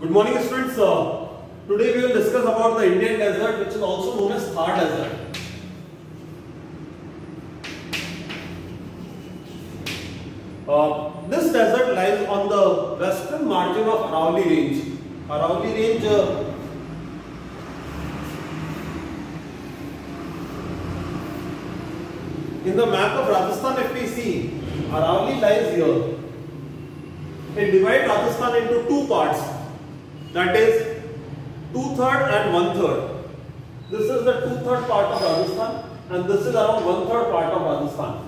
Good morning, students. Today we will discuss about the Indian desert, which is also known as Thar Desert. This desert lies on the western margin of Aravalli Range. Aravalli Range in the map of Rajasthan, if we see, Aravalli lies here. It divides Rajasthan into two parts, that is 2/3 and 1/3. This is the 2/3 part of Rajasthan and this is around 1/3 part of Rajasthan.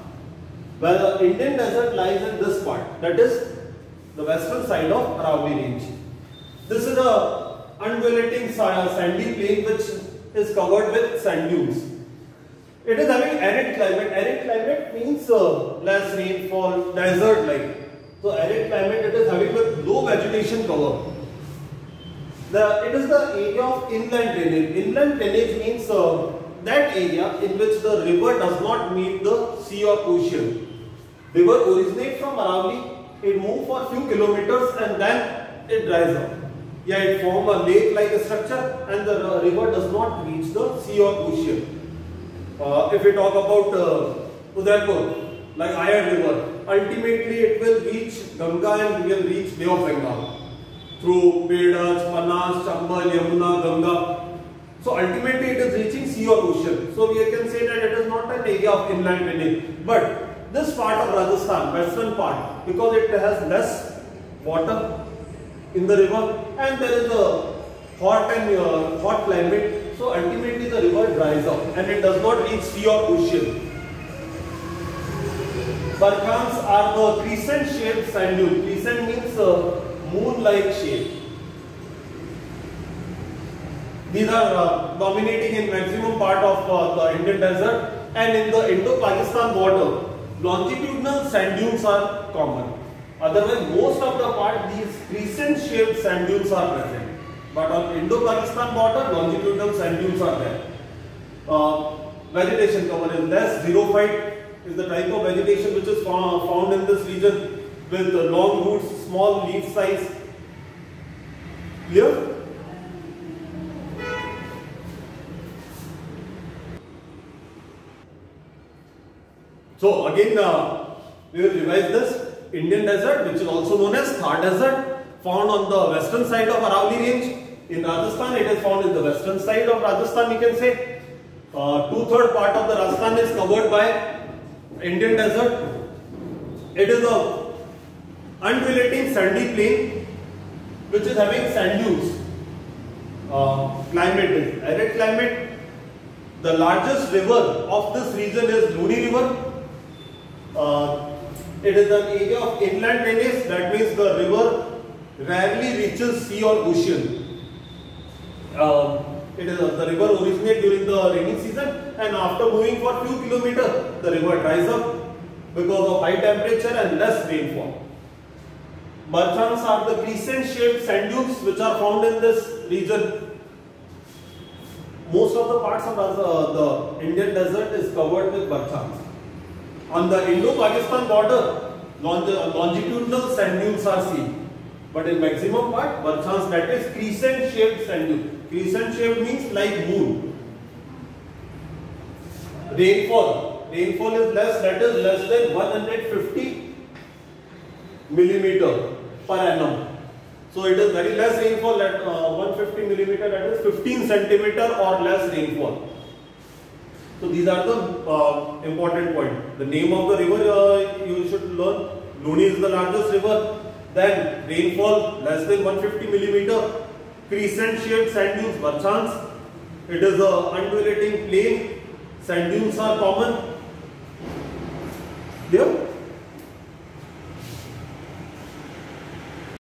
Where the Indian desert lies in this part, that is the western side of Aravalli Range. This is a undulating sandy plain which is covered with sand dunes. It is having arid climate. Arid climate means less rainfall, desert-like. So arid climate, it is having with low vegetation cover. It is the area of inland drainage. Inland drainage means that area in which the river does not meet the sea or ocean. River originates from Aravalli, it moves for a few kilometers and then it dries up. Yeah, it forms a lake-like structure and the river does not reach the sea or ocean. If we talk about Udaipur, like Ayar River, ultimately it will reach Ganga and will reach Bay of Bengal through Pedach, Manas, Chambal, Yamuna, Ganga. So ultimately it is reaching sea or ocean. So we can say that it is not an area of inland drainage. But this part of Rajasthan, western part, because it has less water in the river and there is a hot climate, so ultimately the river dries up and it does not reach sea or ocean. Barkhans are the crescent shaped sand dune. Crescent means moon-like shape. These are dominating in maximum part of the Indian desert, and in the Indo-Pakistan border, longitudinal sand dunes are common. Otherwise, most of the part these crescent shaped sand dunes are present. But on Indo-Pakistan border, longitudinal sand dunes are there. Vegetation cover is less. Xerophyte is the type of vegetation which is found in this region with long roots, small leaf size. Clear? So again, we will revise this. Indian desert, which is also known as Thar Desert, found on the western side of Aravalli Range. In Rajasthan, it is found in the western side of Rajasthan, you can say. 2/3 part of the Rajasthan is covered by Indian desert. It is a undulating sandy plain which is having sand dunes. Climate is arid climate. The largest river of this region is Luni River. It is an area of inland drainage, that means the river rarely reaches sea or ocean. The river originates during the rainy season and after moving for few kilometers, the river dries up because of high temperature and less rainfall. Barkhans are the crescent shaped sand dunes which are found in this region. Most of the parts of the Indian desert is covered with barkhans. On the Indo-Pakistan border, longitudinal sand dunes are seen. But in maximum part, barkhans, that is crescent shaped sand dune. Crescent shaped means like moon. Rainfall is less, that is less than 150 millimeter per annum. So it is very less rainfall at 150 millimeter, that is 15 centimeter or less rainfall. So these are the important points. The name of the river you should learn. Luni is the largest river. Then rainfall less than 150 millimeter. Crescent shaped sand dunes, barkhans. It is a undulating plain. Sand dunes are common. There.